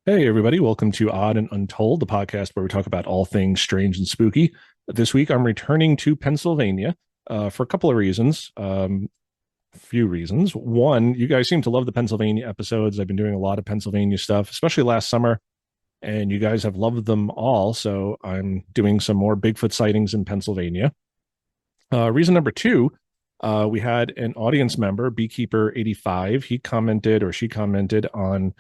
Hey, everybody. Welcome to Odd and Untold, the podcast where we talk about all things strange and spooky. This week, I'm returning to Pennsylvania for a couple of reasons. Few reasons. One, you guys seem to love the Pennsylvania episodes. I've been doing a lot of Pennsylvania stuff, especially last summer, and you guys have loved them all. So I'm doing some more Bigfoot sightings in Pennsylvania. Reason number two, we had an audience member, Beekeeper85. He commented or she commented on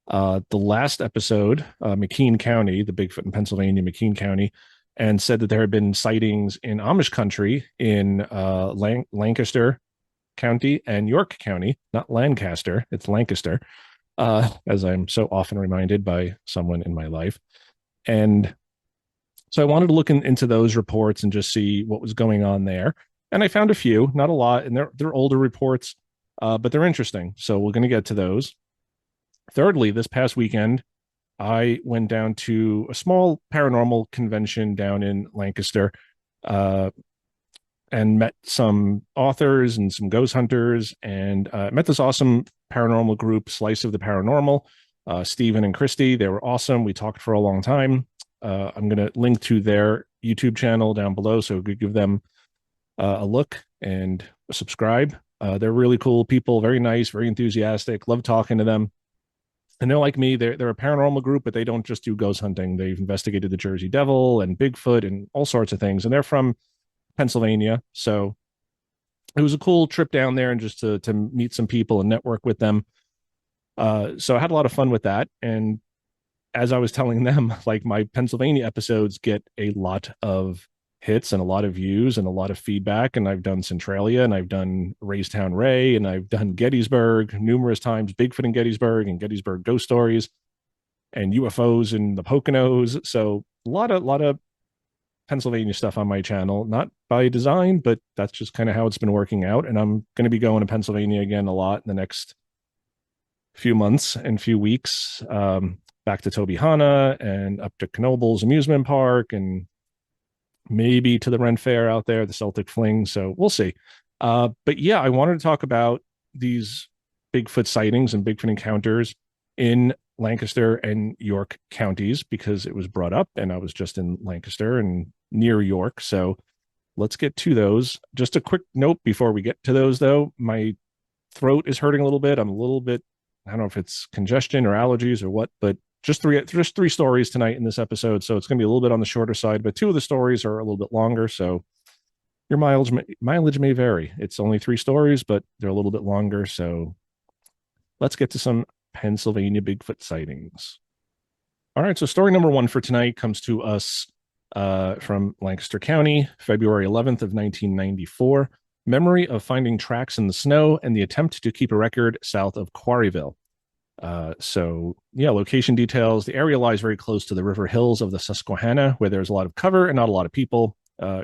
the last episode, McKean County, the Bigfoot in Pennsylvania, McKean County, and said that there had been sightings in Amish country in Lancaster County and York County, not Lancaster, it's Lancaster, as I'm so often reminded by someone in my life. And so I wanted to look into those reports and just see what was going on there. And I found a few, not a lot, and they're older reports, but they're interesting. So we're going to get to those. Thirdly, this past weekend, I went down to a small paranormal convention down in Lancaster uh, and met some authors and some ghost hunters and met this awesome paranormal group, Slice of the Paranormal, Stephen and Christy. They were awesome. We talked for a long time. I'm going to link to their YouTube channel down below, so we could give them a look and subscribe. They're really cool people, very nice, very enthusiastic. Love talking to them. And they're like me, they're a paranormal group, but they don't just do ghost hunting. They've investigated the Jersey Devil and Bigfoot and all sorts of things. And they're from Pennsylvania. So it was a cool trip down there and just to meet some people and network with them. So I had a lot of fun with that. And as I was telling them, like my Pennsylvania episodes get a lot of hits and a lot of views and a lot of feedback. And I've done Centralia and I've done Raystown Ray and I've done Gettysburg numerous times, Bigfoot in Gettysburg and Gettysburg ghost stories and UFOs in the Poconos. So a lot of Pennsylvania stuff on my channel, not by design, but that's just kind of how it's been working out. And I'm going to be going to Pennsylvania again a lot in the next few months and few weeks. Back to Tobyhanna and up to Knoebels Amusement Park and maybe to the Ren Fair out there, the Celtic Fling. So we'll see. But yeah, I wanted to talk about these Bigfoot sightings and Bigfoot encounters in Lancaster and York counties because it was brought up and I was just in Lancaster and near York. So let's get to those. Just a quick note before we get to those, though. My throat is hurting a little bit. I'm a little bit, I don't know if it's congestion or allergies or what, but just three stories tonight in this episode, so it's going to be a little bit on the shorter side. But two of the stories are a little bit longer, so your mileage may vary. It's only three stories, but they're a little bit longer. So let's get to some Pennsylvania Bigfoot sightings. All right, so story number one for tonight comes to us from Lancaster County, February 11th of 1994. Memory of finding tracks in the snow and the attempt to keep a record south of Quarryville. So yeah, location details. The area lies very close to the river hills of the Susquehanna, where there's a lot of cover and not a lot of people.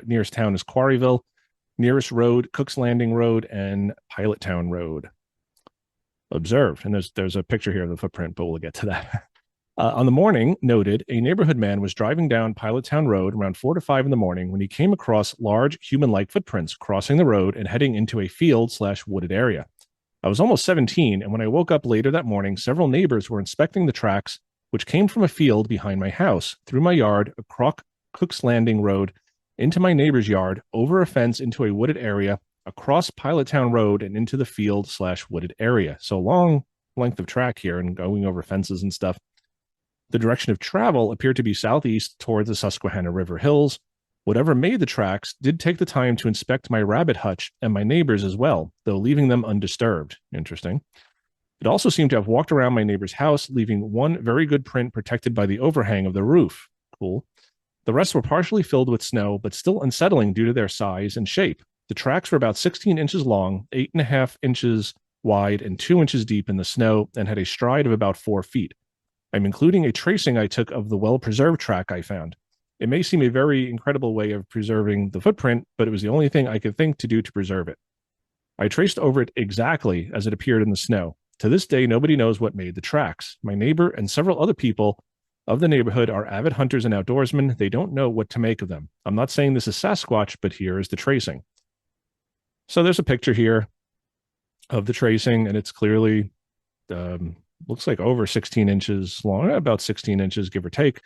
Nearest town is Quarryville. Nearest road, Cook's Landing Road and Pilot Town Road. Observed. And there's a picture here of the footprint, but we'll get to that. On the morning noted, a neighborhood man was driving down Pilot Town Road around 4 to 5 in the morning when he came across large human-like footprints crossing the road and heading into a field/wooded area. I was almost 17, and when I woke up later that morning, several neighbors were inspecting the tracks, which came from a field behind my house, through my yard, across Cook's Landing Road, into my neighbor's yard, over a fence into a wooded area, across Pilot Town Road, and into the field/wooded area. So long length of track here and going over fences and stuff. The direction of travel appeared to be southeast towards the Susquehanna River Hills. Whatever made the tracks did take the time to inspect my rabbit hutch and my neighbors as well, though leaving them undisturbed. Interesting. It also seemed to have walked around my neighbor's house, leaving one very good print protected by the overhang of the roof. Cool. The rest were partially filled with snow, but still unsettling due to their size and shape. The tracks were about 16 inches long, 8.5 inches wide, and 2 inches deep in the snow, and had a stride of about 4 feet. I'm including a tracing I took of the well-preserved track I found. It may seem a very incredible way of preserving the footprint, but it was the only thing I could think to do to preserve it. I traced over it exactly as it appeared in the snow. To this day, nobody knows what made the tracks. My neighbor and several other people of the neighborhood are avid hunters and outdoorsmen. They don't know what to make of them. I'm not saying this is Sasquatch, but here is the tracing. So there's a picture here of the tracing, and it's clearly looks like over 16 inches long, about 16 inches, give or take,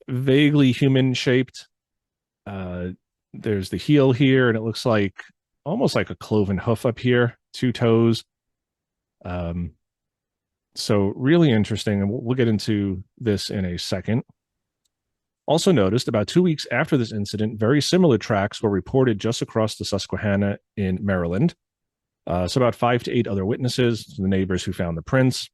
vaguely human shaped. Uh, there's the heel here, and it looks like almost like a cloven hoof up here, two toes. Um, so really interesting, and we'll get into this in a second. Also noticed about 2 weeks after this incident, very similar tracks were reported just across the Susquehanna in Maryland. So about 5 to 8 other witnesses, the neighbors who found the prints.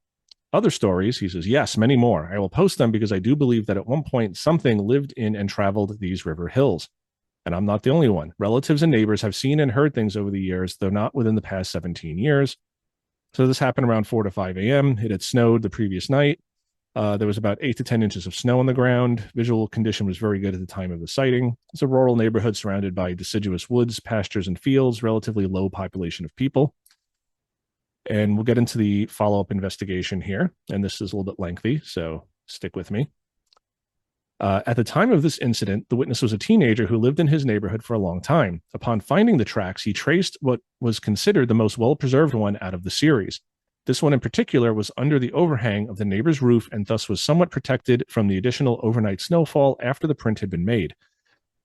Other stories, he says, yes, many more. I will post them because I do believe that at one point something lived in and traveled these river hills. And I'm not the only one. Relatives and neighbors have seen and heard things over the years, though not within the past 17 years. So this happened around 4 to 5 a.m. It had snowed the previous night. There was about 8 to 10 inches of snow on the ground. Visual condition was very good at the time of the sighting. It's a rural neighborhood surrounded by deciduous woods, pastures, and fields, relatively low population of people. And we'll get into the follow-up investigation here. And this is a little bit lengthy, so stick with me. At the time of this incident, the witness was a teenager who lived in his neighborhood for a long time. Upon finding the tracks, he traced what was considered the most well-preserved one out of the series. This one in particular was under the overhang of the neighbor's roof and thus was somewhat protected from the additional overnight snowfall after the print had been made.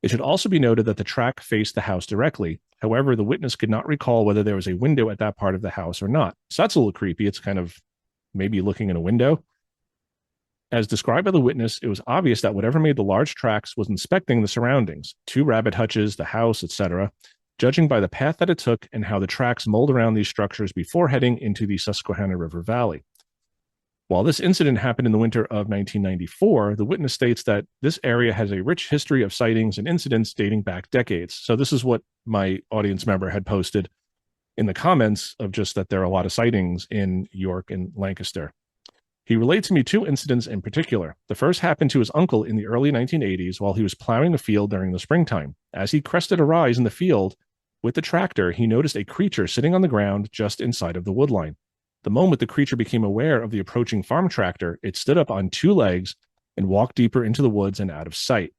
It should also be noted that the track faced the house directly. However, the witness could not recall whether there was a window at that part of the house or not. So that's a little creepy. It's kind of maybe looking in a window. As described by the witness, it was obvious that whatever made the large tracks was inspecting the surroundings, 2 rabbit hutches, the house, etc., judging by the path that it took and how the tracks mulled around these structures before heading into the Susquehanna River Valley. While this incident happened in the winter of 1994, the witness states that this area has a rich history of sightings and incidents dating back decades. So this is what my audience member had posted in the comments, of just that there are a lot of sightings in York and Lancaster. He relayed to me 2 incidents in particular. The first happened to his uncle in the early 1980s while he was plowing the field during the springtime. As he crested a rise in the field with the tractor, he noticed a creature sitting on the ground just inside of the woodline. The moment the creature became aware of the approaching farm tractor, it stood up on 2 legs and walked deeper into the woods and out of sight.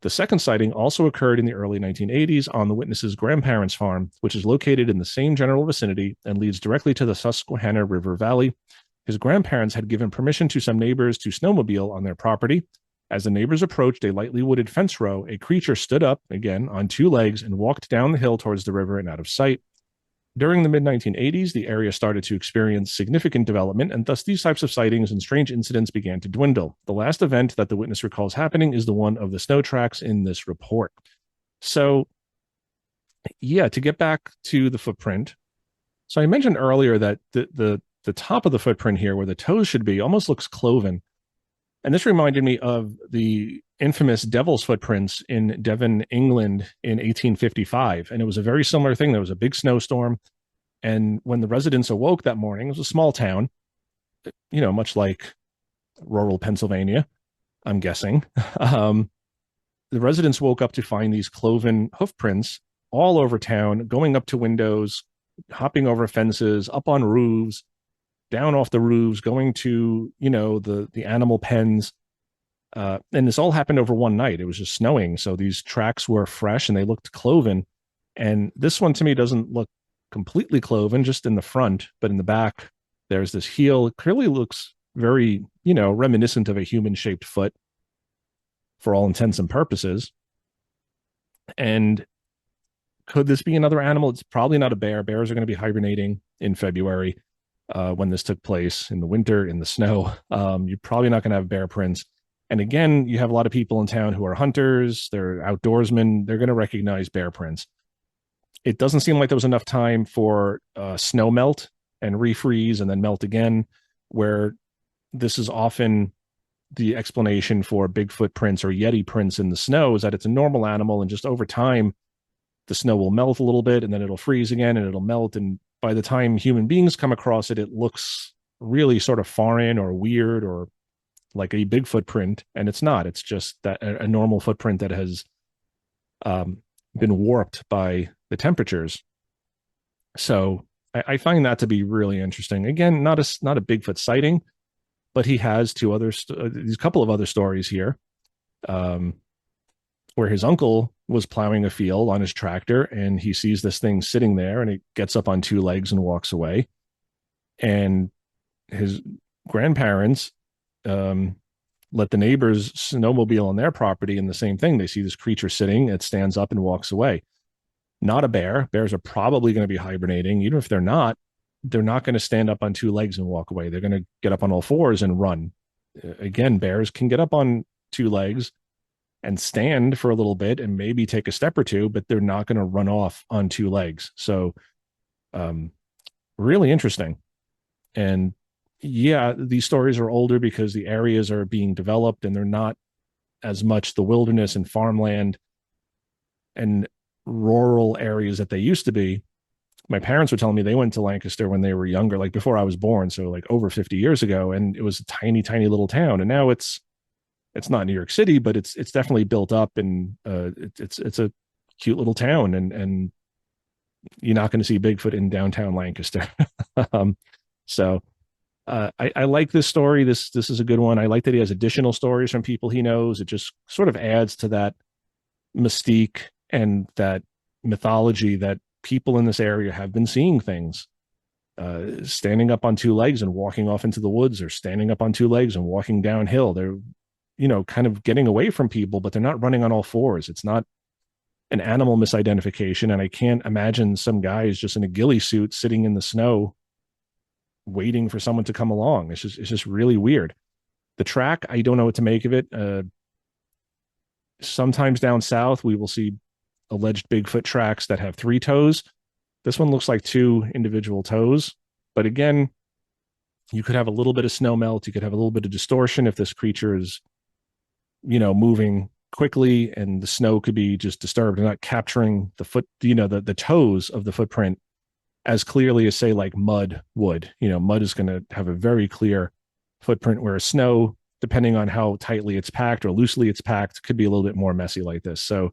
The second sighting also occurred in the early 1980s on the witness's grandparents' farm, which is located in the same general vicinity and leads directly to the Susquehanna River Valley. His grandparents had given permission to some neighbors to snowmobile on their property. As the neighbors approached a lightly wooded fence row, a creature stood up, again, on 2 legs and walked down the hill towards the river and out of sight. During the mid-1980s, the area started to experience significant development, and thus these types of sightings and strange incidents began to dwindle. The last event that the witness recalls happening is the one of the snow tracks in this report. So, yeah, to get back to the footprint. So I mentioned earlier that the top of the footprint here, where the toes should be, almost looks cloven. And this reminded me of the infamous devil's footprints in Devon, England in 1855. And it was a very similar thing. There was a big snowstorm. And when the residents awoke that morning, it was a small town, much like rural Pennsylvania, I'm guessing. The residents woke up to find these cloven hoof prints all over town, going up to windows, hopping over fences, up on roofs, down off the roofs, going to, the animal pens. And this all happened over one night. It was just snowing. So these tracks were fresh and they looked cloven. And this one to me doesn't look completely cloven, just in the front, but in the back, there's this heel. It clearly looks very, reminiscent of a human shaped foot for all intents and purposes. And could this be another animal? It's probably not a bear. Bears are going to be hibernating in February. When this took place in the winter, in the snow, you're probably not going to have bear prints. And again, you have a lot of people in town who are hunters, they're outdoorsmen, they're going to recognize bear prints. It doesn't seem like there was enough time for snow melt and refreeze and then melt again, where this is often the explanation for Bigfoot prints or Yeti prints in the snow, is that it's a normal animal, and just over time, the snow will melt a little bit and then it'll freeze again and it'll melt. And by the time human beings come across it, it looks really sort of foreign or weird or like a big footprint. And it's not. It's just that a normal footprint that has been warped by the temperatures. So I find that to be really interesting. Again, not a Bigfoot sighting, but he has these couple of other stories here, where his uncle was plowing a field on his tractor and he sees this thing sitting there and it gets up on 2 legs and walks away. And his grandparents let the neighbors snowmobile on their property, and the same thing. They see this creature sitting, it stands up and walks away. Not a bear. Bears are probably going to be hibernating. Even if they're not going to stand up on two legs and walk away. They're going to get up on all fours and run. Again, bears can get up on two legs and stand for a little bit and maybe take a step or two, but they're not going to run off on two legs. So, really interesting. And yeah, these stories are older because the areas are being developed and they're not as much the wilderness and farmland and rural areas that they used to be. My parents were telling me they went to Lancaster when they were younger, like before I was born, so like over 50 years ago, and it was a tiny, tiny little town. And now it's not New York City, but it's definitely built up, and it's a cute little town, and you're not going to see Bigfoot in downtown Lancaster. So I like this story. This is a good one. I like that he has additional stories from people he knows. It just sort of adds to that mystique and that mythology that people in this area have been seeing things, standing up on two legs and walking off into the woods, or standing up on two legs and walking downhill. They're, kind of getting away from people, but they're not running on all fours. It's not an animal misidentification. And I can't imagine some guy is just in a ghillie suit sitting in the snow waiting for someone to come along. It's just really weird. The track, I don't know what to make of it. Sometimes down south, we will see alleged Bigfoot tracks that have three toes. This one looks like two individual toes. But again, you could have a little bit of snow melt. You could have a little bit of distortion if this creature is, moving quickly, and the snow could be just disturbed and not capturing the foot, the toes of the footprint as clearly as, say, like mud would. Mud is going to have a very clear footprint, where snow, depending on how tightly it's packed or loosely it's packed, could be a little bit more messy like this. So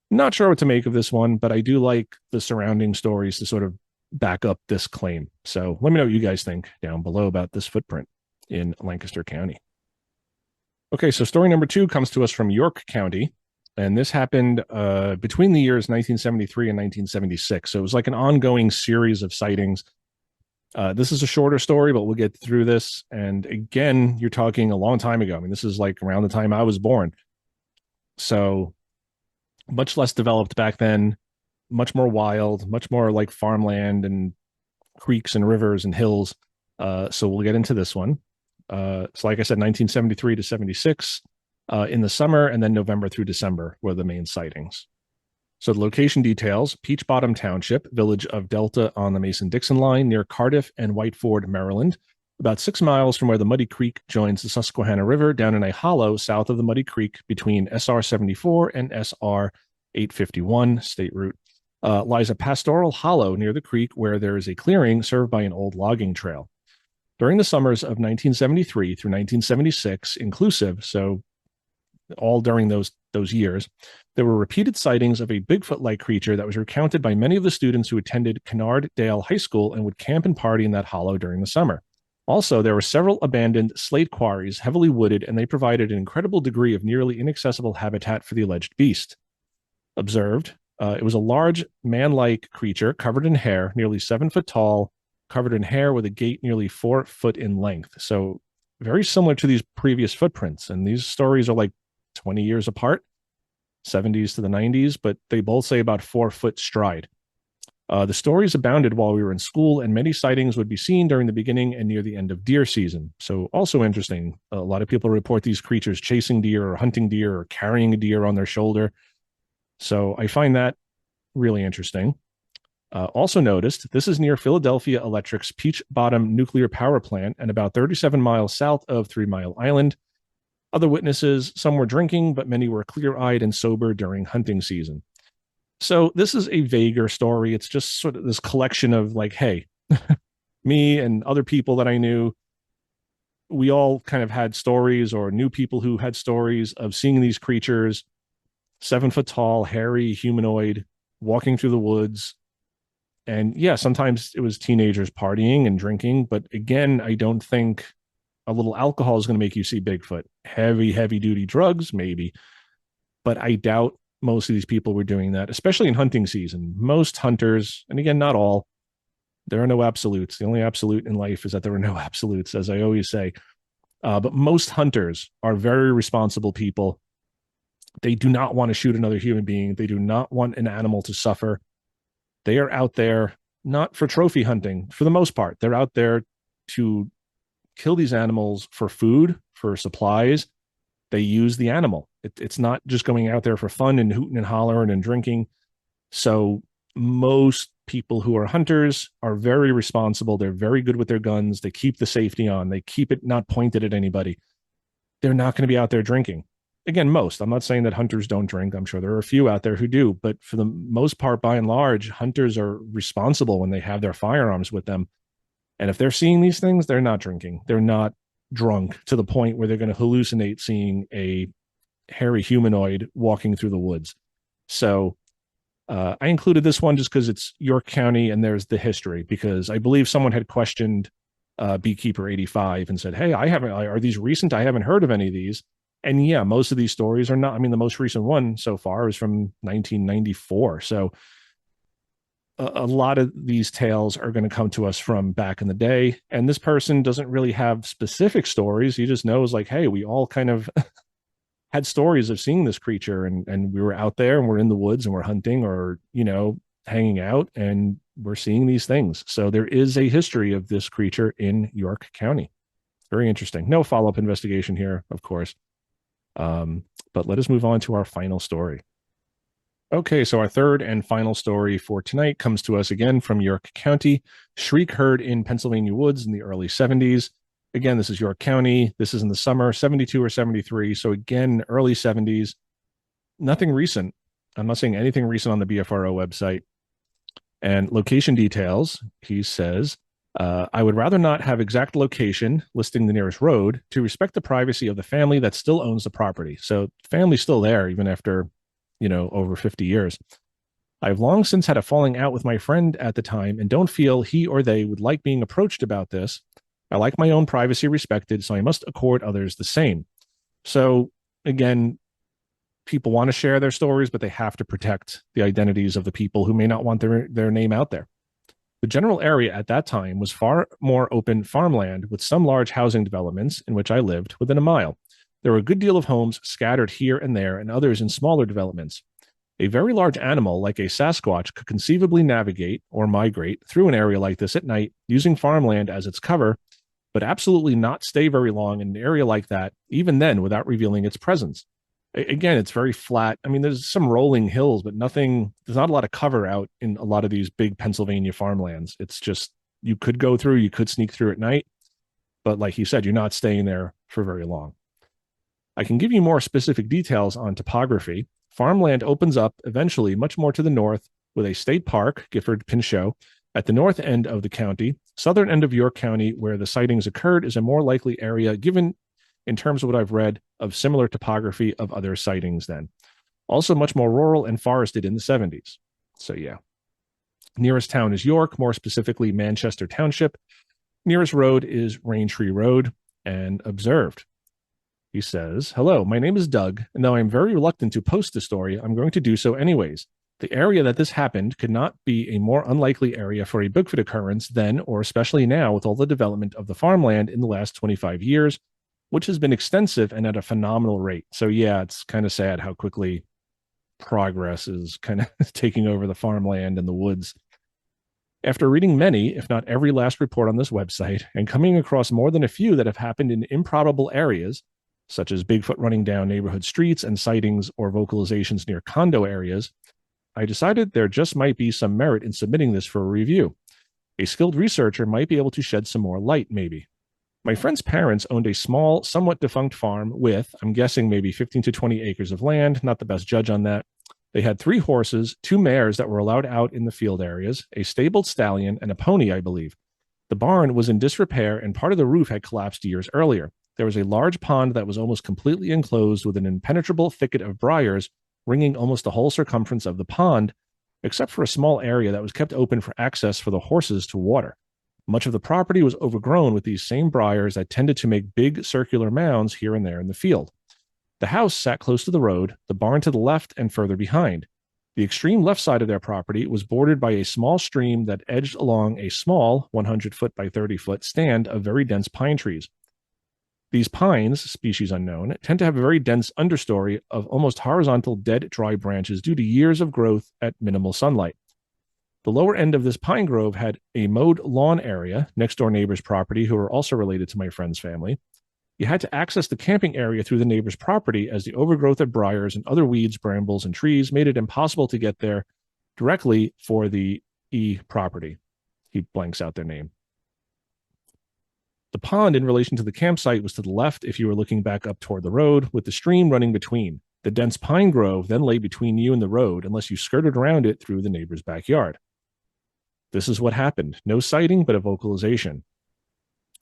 not sure what to make of this one, but I do like the surrounding stories to sort of back up this claim. So let me know what you guys think down below about this footprint in Lancaster County. Okay, so story number 2 comes to us from York County, and this happened between the years 1973 and 1976. So it was like an ongoing series of sightings. This is a shorter story, but we'll get through this. And again, you're talking a long time ago. I mean, this is like around the time I was born. So much less developed back then, much more wild, much more like farmland and creeks and rivers and hills. So we'll get into this one. So like I said, 1973 to 76 in the summer, and then November through December were the main sightings. So the location details: Peach Bottom Township, village of Delta on the Mason-Dixon line near Cardiff and Whiteford, Maryland, about 6 miles from where the Muddy Creek joins the Susquehanna River, down in a hollow south of the Muddy Creek between SR 74 and SR 851, State Route, lies a pastoral hollow near the creek where there is a clearing served by an old logging trail. During the summers of 1973 through 1976 inclusive, so all during those years, there were repeated sightings of a Bigfoot-like creature that was recounted by many of the students who attended Kennard-Dale High School and would camp and party in that hollow during the summer. Also, there were several abandoned slate quarries, heavily wooded, and they provided an incredible degree of nearly inaccessible habitat for the alleged beast. Observed, it was a large, man-like creature covered in hair, nearly 7 foot tall, covered in hair with a gait nearly 4 foot in length. So very similar to these previous footprints. And these stories are like 20 years apart, 70s to the 90s, but they both say about 4 foot stride. The stories abounded while we were in school, and many sightings would be seen during the beginning and near the end of deer season. So also interesting. A lot of people report these creatures chasing deer or hunting deer or carrying a deer on their shoulder. So I find that really interesting. Also noticed, this is near Philadelphia Electric's Peach Bottom nuclear power plant and about 37 miles south of 3 Mile Island. Other witnesses, some were drinking, but many were clear-eyed and sober during hunting season. So this is a vaguer story. It's just sort of this collection of like, hey, me and other people that I knew, we all kind of had stories or knew people who had stories of seeing these creatures, 7 foot tall, hairy, humanoid, walking through the woods. And yeah, sometimes it was teenagers partying and drinking. But again, I don't think a little alcohol is going to make you see Bigfoot. Heavy duty drugs, maybe. But I doubt most of these people were doing that, especially in hunting season. Most hunters, and again, not all, There are no absolutes. The only absolute in life is that there are no absolutes, as I always say. But most hunters are very responsible people. They do not want to shoot another human being. They do not want an animal to suffer. They are out there not for trophy hunting for the most part. They're out there to kill these animals for food, for supplies. They use the animal. It's not just going out there for fun and hooting and hollering and drinking. So most people who are hunters are very responsible. They're very good with their guns. They keep the safety on. They keep it not pointed at anybody. They're not going to be out there drinking. Again, most. I'm not saying that hunters don't drink. I'm sure there are a few out there who do, but for the most part, by and large, hunters are responsible when they have their firearms with them. And if they're seeing these things, they're not drinking. They're not drunk to the point where they're going to hallucinate seeing a hairy humanoid walking through the woods. So I included this one just because it's York County and there's the history, because I believe someone had questioned Beekeeper 85 and said, hey, are these recent? I haven't heard of any of these. And yeah, most of these stories are not. I mean, the most recent one so far is from 1994. So a lot of these tales are going to come to us from back in the day. And this person doesn't really have specific stories. He just knows, like, hey, we all kind of had stories of seeing this creature, and we were out there and we're in the woods and we're hunting or, hanging out, and we're seeing these things. So there is a history of this creature in York County. Very interesting. No follow-up investigation here, of course. But let us move on to our final story. Okay, so our third and final story for tonight comes to us again from York County. Shriek heard in Pennsylvania woods in the early 70s. Again, this is York County. This is in the summer, 72 or 73. So again, early 70s. Nothing recent. I'm not saying anything recent on the BFRO website. And location details, he says, I would rather not have exact location listing the nearest road to respect the privacy of the family that still owns the property. So the family's still there even after, over 50 years. I've long since had a falling out with my friend at the time and don't feel he or they would like being approached about this. I like my own privacy respected, so I must accord others the same. So again, people want to share their stories, but they have to protect the identities of the people who may not want their name out there. The general area at that time was far more open farmland with some large housing developments in which I lived within a mile. There were a good deal of homes scattered here and there and others in smaller developments. A very large animal like a sasquatch could conceivably navigate or migrate through an area like this at night using farmland as its cover, but absolutely not stay very long in an area like that, even then without revealing its presence. Again, it's very flat. I mean, there's some rolling hills, but there's not a lot of cover out in a lot of these big Pennsylvania farmlands. It's just, you could go through, you could sneak through at night, but like he said, you're not staying there for very long. I can give you more specific details on topography. Farmland opens up eventually much more to the north with a state park, Gifford Pinchot, at the north end of the county. Southern end of York County, where the sightings occurred, is a more likely area given in terms of what I've read of similar topography of other sightings then. Also much more rural and forested in the 70s. So yeah. Nearest town is York, more specifically Manchester Township. Nearest road is Raintree Road, and observed. He says, hello, my name is Doug, and though I'm very reluctant to post this story, I'm going to do so anyways. The area that this happened could not be a more unlikely area for a Bigfoot occurrence then, or especially now with all the development of the farmland in the last 25 years, which has been extensive and at a phenomenal rate. So yeah, it's kind of sad how quickly progress is kind of taking over the farmland and the woods. After reading many, if not every last report on this website, and coming across more than a few that have happened in improbable areas, such as Bigfoot running down neighborhood streets and sightings or vocalizations near condo areas, I decided there just might be some merit in submitting this for a review. A skilled researcher might be able to shed some more light, maybe. My friend's parents owned a small, somewhat defunct farm with, I'm guessing, maybe 15 to 20 acres of land, not the best judge on that. They had 3 horses, 2 mares that were allowed out in the field areas, a stabled stallion, and a pony, I believe. The barn was in disrepair and part of the roof had collapsed years earlier. There was a large pond that was almost completely enclosed with an impenetrable thicket of briars ringing almost the whole circumference of the pond, except for a small area that was kept open for access for the horses to water. Much of the property was overgrown with these same briars that tended to make big circular mounds here and there in the field. The house sat close to the road, the barn to the left and further behind. The extreme left side of their property was bordered by a small stream that edged along a small 100-foot by 30-foot stand of very dense pine trees. These pines, species unknown, tend to have a very dense understory of almost horizontal dead dry branches due to years of growth at minimal sunlight. The lower end of this pine grove had a mowed lawn area, next door neighbor's property, who were also related to my friend's family. You had to access the camping area through the neighbor's property as the overgrowth of briars and other weeds, brambles, and trees made it impossible to get there directly for the E property. He blanks out their name. The pond in relation to the campsite was to the left if you were looking back up toward the road, with the stream running between. The dense pine grove then lay between you and the road unless you skirted around it through the neighbor's backyard. This is what happened. No sighting, but a vocalization.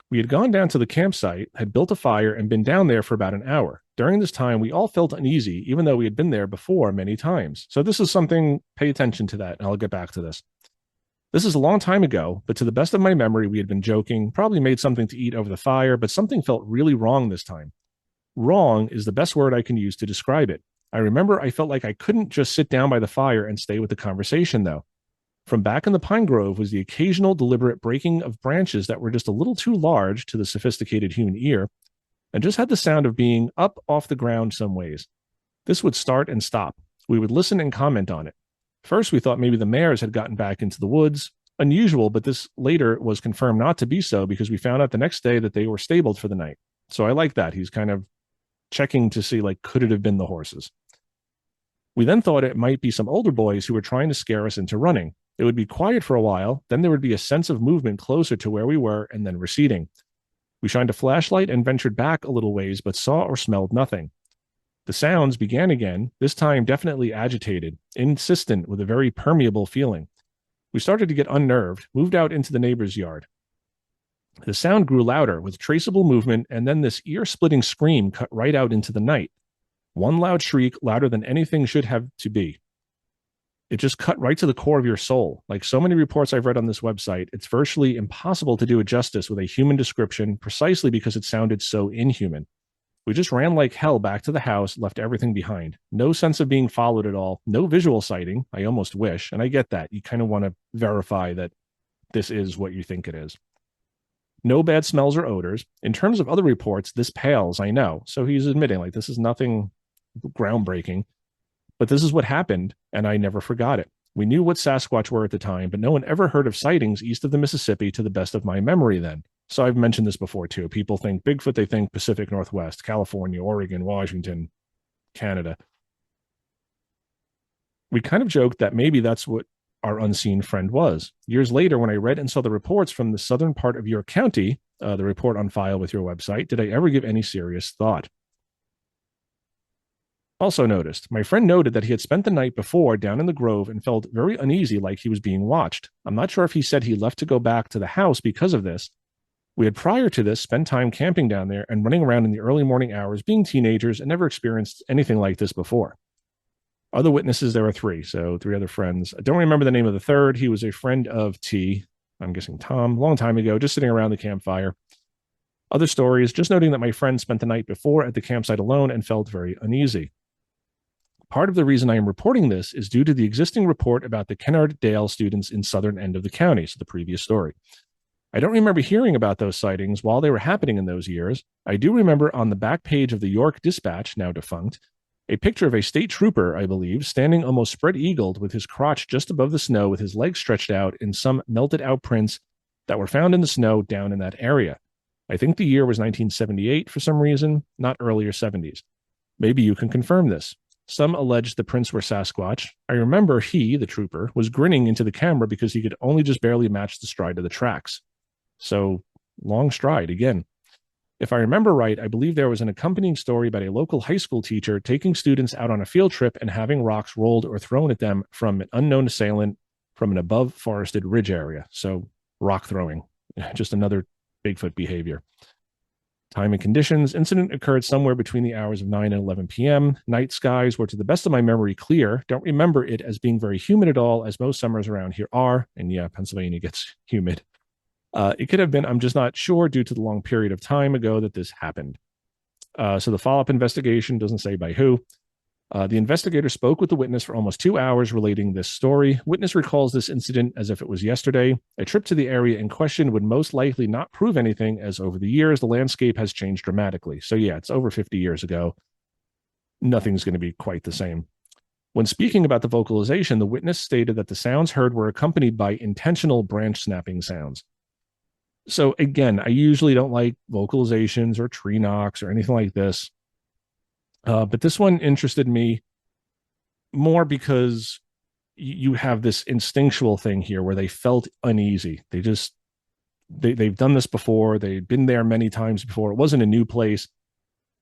We had gone down to the campsite, had built a fire, and been down there for about an hour. During this time, we all felt uneasy, even though we had been there before many times. So this is something, pay attention to that, and I'll get back to this. This is a long time ago, but to the best of my memory, we had been joking, probably made something to eat over the fire, but something felt really wrong this time. Wrong is the best word I can use to describe it. I remember I felt like I couldn't just sit down by the fire and stay with the conversation, though. From back in the pine grove was the occasional deliberate breaking of branches that were just a little too large to the sophisticated human ear, and just had the sound of being up off the ground some ways. This would start and stop. We would listen and comment on it. First, we thought maybe the mares had gotten back into the woods. Unusual, but this later was confirmed not to be so because we found out the next day that they were stabled for the night. So I like that. He's kind of checking to see, like, could it have been the horses? We then thought it might be some older boys who were trying to scare us into running. It would be quiet for a while, then there would be a sense of movement closer to where we were and then receding. We shined a flashlight and ventured back a little ways, but saw or smelled nothing. The sounds began again, this time definitely agitated, insistent with a very permeable feeling. We started to get unnerved, moved out into the neighbor's yard. The sound grew louder with traceable movement, and then this ear-splitting scream cut right out into the night. One loud shriek, louder than anything should have to be. It just cut right to the core of your soul. Like so many reports I've read on this website, it's virtually impossible to do it justice with a human description precisely because it sounded so inhuman. We just ran like hell back to the house, left everything behind. No sense of being followed at all. No visual sighting. I almost wish. And I get that. You kind of want to verify that this is what you think it is. No bad smells or odors. In terms of other reports, this pales, I know. So he's admitting, like, this is nothing groundbreaking. But this is what happened, and I never forgot it. We knew what Sasquatch were at the time, but no one ever heard of sightings east of the Mississippi to the best of my memory then. So I've mentioned this before, too. People think Bigfoot, they think Pacific Northwest, California, Oregon, Washington, Canada. We kind of joked that maybe that's what our unseen friend was. Years later, when I read and saw the reports from the southern part of York County, the report on file with your website, did I ever give any serious thought? Also noticed, my friend noted that he had spent the night before down in the grove and felt very uneasy, like he was being watched. I'm not sure if he said he left to go back to the house because of this. We had prior to this spent time camping down there and running around in the early morning hours, being teenagers, and never experienced anything like this before. Other witnesses, there are three, so three other friends. I don't remember the name of the third. He was a friend of T, I'm guessing Tom, a long time ago, just sitting around the campfire. Other stories, just noting that my friend spent the night before at the campsite alone and felt very uneasy. Part of the reason I am reporting this is due to the existing report about the Kennard Dale students in southern end of the county, so the previous story. I don't remember hearing about those sightings while they were happening in those years. I do remember on the back page of the York Dispatch, now defunct, a picture of a state trooper, I believe, standing almost spread-eagled with his crotch just above the snow with his legs stretched out in some melted-out prints that were found in the snow down in that area. I think the year was 1978 for some reason, not earlier 70s. Maybe you can confirm this. Some alleged the prints were Sasquatch. I remember he, the trooper, was grinning into the camera because he could only just barely match the stride of the tracks. So, long stride again. If I remember right, I believe there was an accompanying story about a local high school teacher taking students out on a field trip and having rocks rolled or thrown at them from an unknown assailant from an above forested ridge area. So, rock throwing, just another Bigfoot behavior. Time and conditions. Incident occurred somewhere between the hours of 9 and 11 p.m. Night skies were, to the best of my memory, clear. Don't remember it as being very humid at all, as most summers around here are. And yeah, Pennsylvania gets humid. It could have been, I'm just not sure, due to the long period of time ago that this happened. So the follow-up investigation doesn't say by who. The investigator spoke with the witness for almost 2 hours relating this story. Witness recalls this incident as if it was yesterday. A trip to the area in question would most likely not prove anything, as over the years, the landscape has changed dramatically. So, yeah, it's over 50 years ago. Nothing's going to be quite the same. When speaking about the vocalization, the witness stated that the sounds heard were accompanied by intentional branch snapping sounds. So, again, I usually don't like vocalizations or tree knocks or anything like this. But this one interested me more because you have this instinctual thing here where they felt uneasy. They've done this before. They've been there many times before. It wasn't a new place.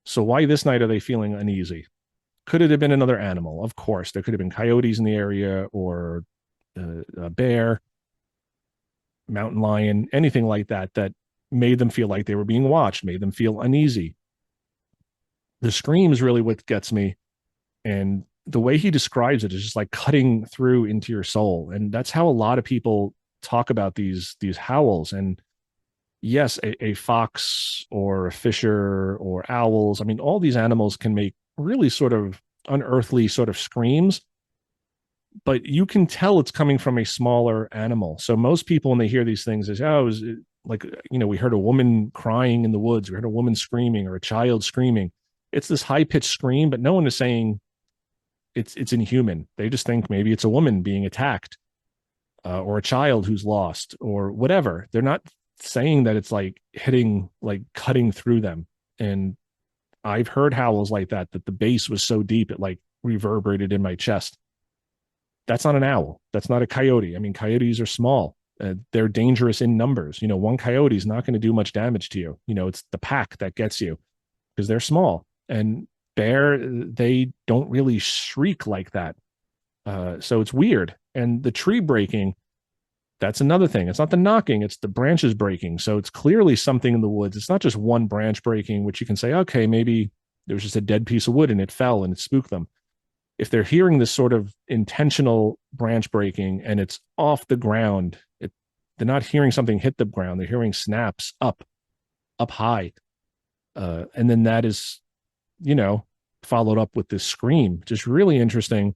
So why this night are they feeling uneasy? Could it have been another animal? Of course, there could have been coyotes in the area, or a bear, mountain lion, anything like that made them feel like they were being watched, made them feel uneasy. The scream is really what gets me, and the way he describes it is just like cutting through into your soul. And that's how a lot of people talk about these howls. And yes, a fox or a fisher or owls, I mean, all these animals can make really sort of unearthly sort of screams, but you can tell it's coming from a smaller animal. So most people, when they hear these things, is, oh, like, we heard a woman crying in the woods, we heard a woman screaming, or a child screaming. It's this high pitched scream, but no one is saying it's inhuman. They just think maybe it's a woman being attacked, or a child who's lost, or whatever. They're not saying that it's like hitting, like cutting through them. And I've heard howls like that the bass was so deep it like reverberated in my chest. That's not an owl. That's not a coyote. I mean, coyotes are small. They're dangerous in numbers. One coyote is not going to do much damage to you. It's the pack that gets you, because they're small. And bear, they don't really shriek like that. So it's weird. And the tree breaking, that's another thing. It's not the knocking, it's the branches breaking. So it's clearly something in the woods. It's not just one branch breaking, which you can say, okay, maybe there was just a dead piece of wood and it fell and it spooked them. If they're hearing this sort of intentional branch breaking and it's off the ground, they're not hearing something hit the ground. They're hearing snaps up high. And then that is, followed up with this scream, just really interesting.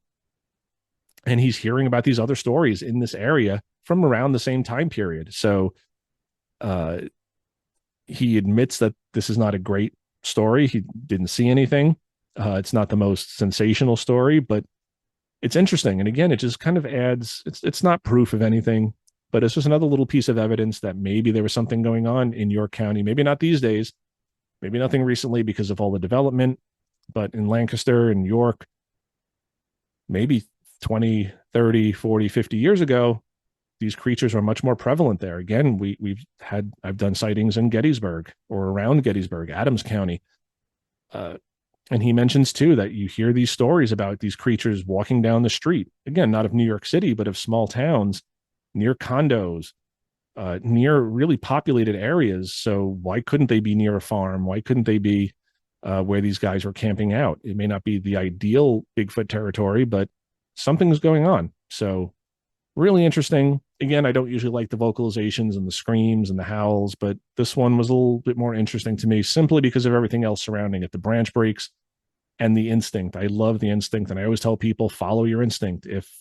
And he's hearing about these other stories in this area from around the same time period. So he admits that this is not a great story. He didn't see anything. It's not the most sensational story, but it's interesting. And again, it just kind of adds, it's not proof of anything, but it's just another little piece of evidence that maybe there was something going on in York County. Maybe not these days, maybe nothing recently because of all the development, but in Lancaster and York, maybe 20, 30, 40, 50 years ago, these creatures are much more prevalent there. Again, I've done sightings in Gettysburg or around Gettysburg, Adams County. And he mentions too that you hear these stories about these creatures walking down the street. Again, not of New York City, but of small towns, near condos, near really populated areas. So why couldn't they be near a farm? Why couldn't they be where these guys were camping out? It may not be the ideal Bigfoot territory, but something's going on. So really interesting. Again, I don't usually like the vocalizations and the screams and the howls, but this one was a little bit more interesting to me simply because of everything else surrounding it, the branch breaks and the instinct. I love the instinct. And I always tell people, follow your instinct. If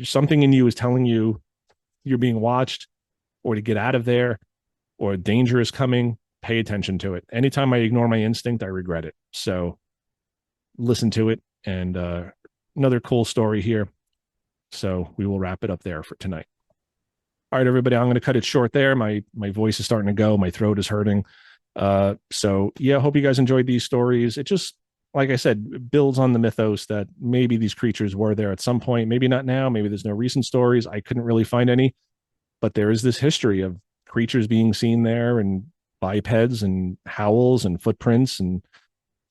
something in you is telling you you're being watched, or to get out of there, or danger is coming, pay attention to it. Anytime I ignore my instinct, I regret it. So listen to it. And another cool story here. So we will wrap it up there for tonight. All right, everybody, I'm going to cut it short there. My voice is starting to go. My throat is hurting. So yeah, hope you guys enjoyed these stories. It just, like I said, builds on the mythos that maybe these creatures were there at some point. Maybe not now. Maybe there's no recent stories. I couldn't really find any, but there is this history of creatures being seen there, and bipeds and howls and footprints, and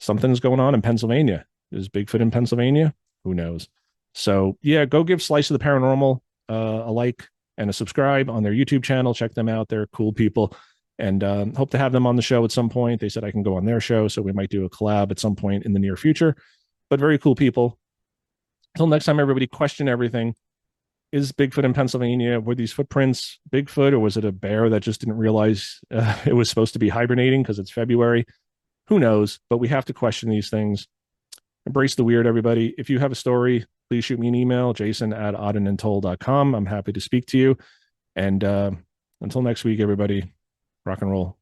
something's going on in Pennsylvania. Is Bigfoot in Pennsylvania? Who knows? So yeah, go give Slice of the Paranormal a like and a subscribe on their YouTube channel. Check them out. They're cool people, and hope to have them on the show at some point. They said I can go on their show, so we might do a collab at some point in the near future, but very cool people. Until next time, everybody, question everything. Is Bigfoot in Pennsylvania? Were these footprints Bigfoot, or was it a bear that just didn't realize it was supposed to be hibernating because it's February? Who knows? But we have to question these things. Embrace the weird, everybody. If you have a story, please shoot me an email, jason@oddanduntold.com. I'm happy to speak to you. And until next week, everybody, rock and roll.